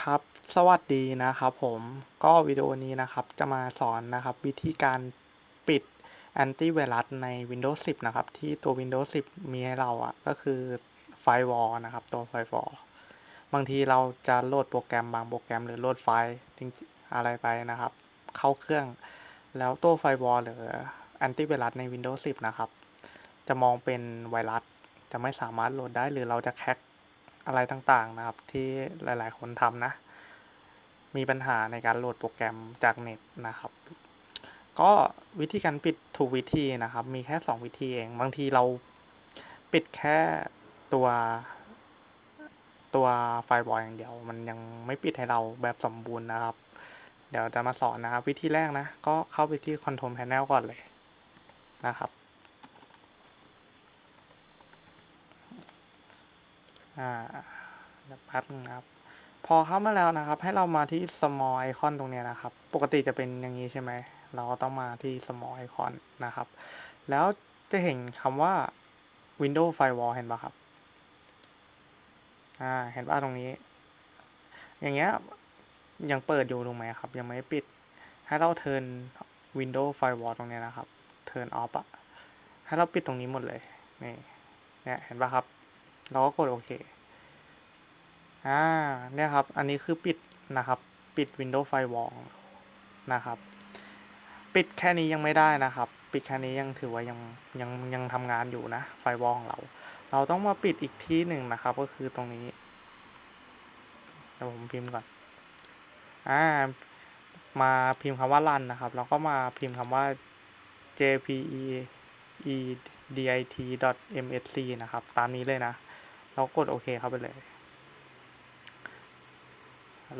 ครับสวัสดีนะครับผมก็วิดีโอนี้นะครับจะมาสอนนะครับวิธีการปิดแอนตี้ไวรัสใน Windows 10นะครับที่ตัว Windows 10มีให้เราก็คือไฟวอลนะครับตัวไฟวอลบางทีเราจะโหลดโปรแกรมบางโปรแกรมหรือโหลดไฟล์อะไรไปนะครับเข้าเครื่องแล้วตัวไฟวอลหรือแอนตี้ไวรัสใน Windows 10นะครับจะมองเป็นไวรัสจะไม่สามารถโหลดได้หรือเราจะแคคอะไรต่างๆนะครับที่หลายๆคนทำนะมีปัญหาในการโหลดโปรแกรมจากเน็ตนะครับก็วิธีการปิดถูกวิธีนะครับมีแค่2วิธีเองบางทีเราปิดแค่ตัวไฟล์วอลอย่างเดียวมันยังไม่ปิดให้เราแบบสมบูรณ์นะครับเดี๋ยวจะมาสอนนะครับวิธีแรกนะก็เข้าไปที่ Control Panel ก่อนเลยนะครับเดี๋ยวแป๊บนึงนะครับพอเข้ามาแล้วนะครับให้เรามาที่ small icon ตรงนี้นะครับปกติจะเป็นอย่างนี้ใช่ไหมเราก็ต้องมาที่ small icon นะครับแล้วจะเห็นคำว่า Windows Firewall เห็นปะครับเห็นป่ะตรงนี้อย่างเงี้ยยังเปิดอยู่ถูกไหมครับยังไม่ปิดให้เรา turn Windows Firewall ตรงนี้นะครับ turn off ให้เราปิดตรงนี้หมดเลยนี่เนี่ยเห็นปะครับเราก็กดโอเคเนี่ยครับอันนี้คือปิดนะครับปิด Windows Firewall นะครับปิดแค่นี้ยังไม่ได้นะครับปิดแค่นี้ยังถือว่ายังทำงานอยู่นะไฟวอลของเราต้องมาปิดอีกที่หนึ่งนะครับก็คือตรงนี้เดี๋ยวผมพิมพ์ก่อนมาพิมพ์คำว่า run นะครับแล้วก็มาพิมพ์คำว่า jpegedit.msc นะครับตามนี้เลยนะแล้วกดโอเคเข้าไปเลย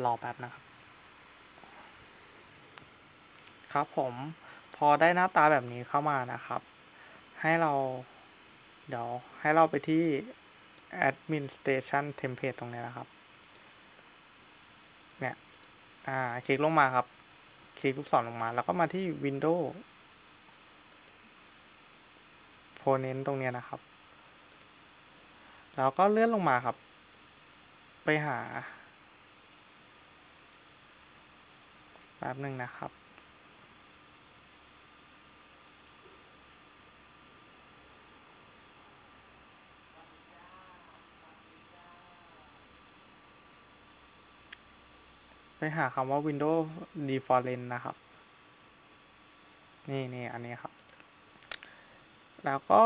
รอแป๊บนะครับครับผมพอได้หน้าตาแบบนี้เข้ามานะครับให้เราเดี๋ยวให้เราไปที่ administration template ตรงนี้นะครับเนี่ยคลิกลงมาครับคลิกลูกศรลงมาแล้วก็มาที่ Windows Component ตรงนี้นะครับแล้วก็เลื่อนลงมาครับไปหาแป๊บหนึ่งนะครับไปหาคำว่า Windows Default นะครับนี่อันนี้ครับแล้วก็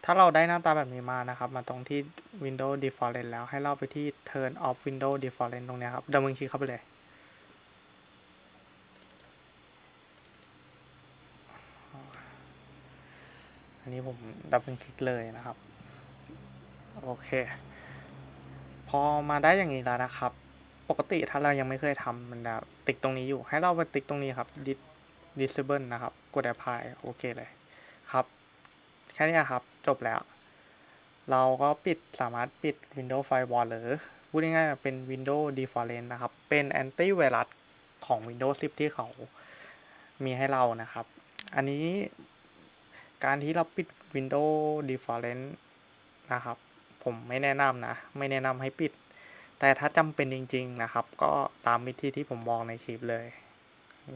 ถ้าเราได้หน้าตาแบบนี้มานะครับมาตรงที่ Windows Default แล้วให้เราไปที่ Turn off Windows Default ตรงนี้ครับดับเบิลคลิกเข้าไปเลยอันนี้ผมดับเบิลคลิกเลยนะครับโอเคพอมาได้อย่างนี้แล้วนะครับปกติถ้าเรายังไม่เคยทำมันจะติ๊กตรงนี้อยู่ให้เราไปติ๊กตรงนี้ครับ disable นะครับกด apply โอเคเลยครับแค่นี้ครับจบแล้วเราก็สามารถปิด Windows Firewall หรือพูดง่ายๆเป็น Windows Default นะครับเป็นแอนตี้ไวรัสของ Windows 10ที่เขามีให้เรานะครับอันนี้การที่เราปิด Windows Default นะครับผมไม่แนะนำนะไม่แนะนำให้ปิดแต่ถ้าจำเป็นจริงๆนะครับก็ตามวิธีที่ผมบอกในคลิปเลย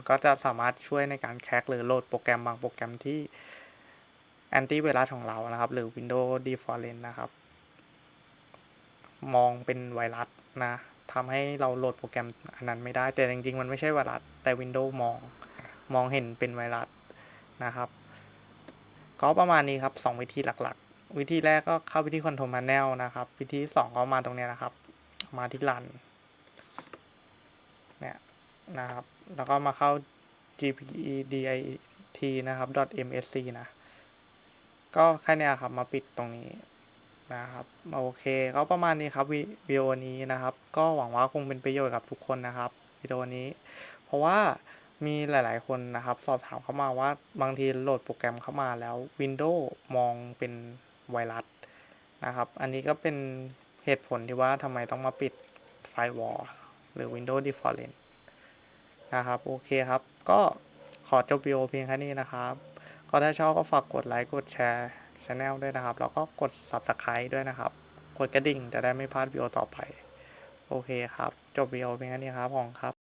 ก็จะสามารถช่วยในการแคคหรือโหลดโปรแกรมบางโปรแกรมที่แอนตี้ไวรัสของเรานะครับหรือ Windows Default นะครับมองเป็นไวรัสนะทำให้เราโหลดโปรแกรมอันนั้นไม่ได้แต่จริงๆมันไม่ใช่ไวรัสแต่ Windows มองเห็นเป็นไวรัสนะครับก็ประมาณนี้ครับ2วิธีหลักๆวิธีแรกก็เข้าไปที่ Control Panel นะครับวิธี2ก็มาตรงนี้นะครับมาที่ Run เนี่ยนะครับแล้วก็มาเข้า gpedit นะครับ .msc นะก็แค่นี้ครับมาปิดตรงนี้นะครับโอเคก็ประมาณนี้ครับวิดีโอนี้นะครับก็หวังว่าคงเป็นประโยชน์กับทุกคนนะครับวิดีโอนี้เพราะว่ามีหลายๆคนนะครับสอบถามเข้ามาว่าบางทีโหลดโปรแกรมเข้ามาแล้ว Windows มองเป็นไวรัสนะครับอันนี้ก็เป็นเหตุผลที่ว่าทำไมต้องมาปิดไฟวอลหรือ Windows Default นะครับโอเคครับก็ขอจบวิดีโอเพียงแค่นี้นะครับก็ถ้าชอบก็ฝากกดไลค์กดแชร์channel ด้วยนะครับแล้วก็กด Subscribe ด้วยนะครับกดกระดิ่งจะได้ไม่พลาดวิดีโอต่อไป โอเคครับ จบวิดีโอเป็นแค่นี้ครับผมครับ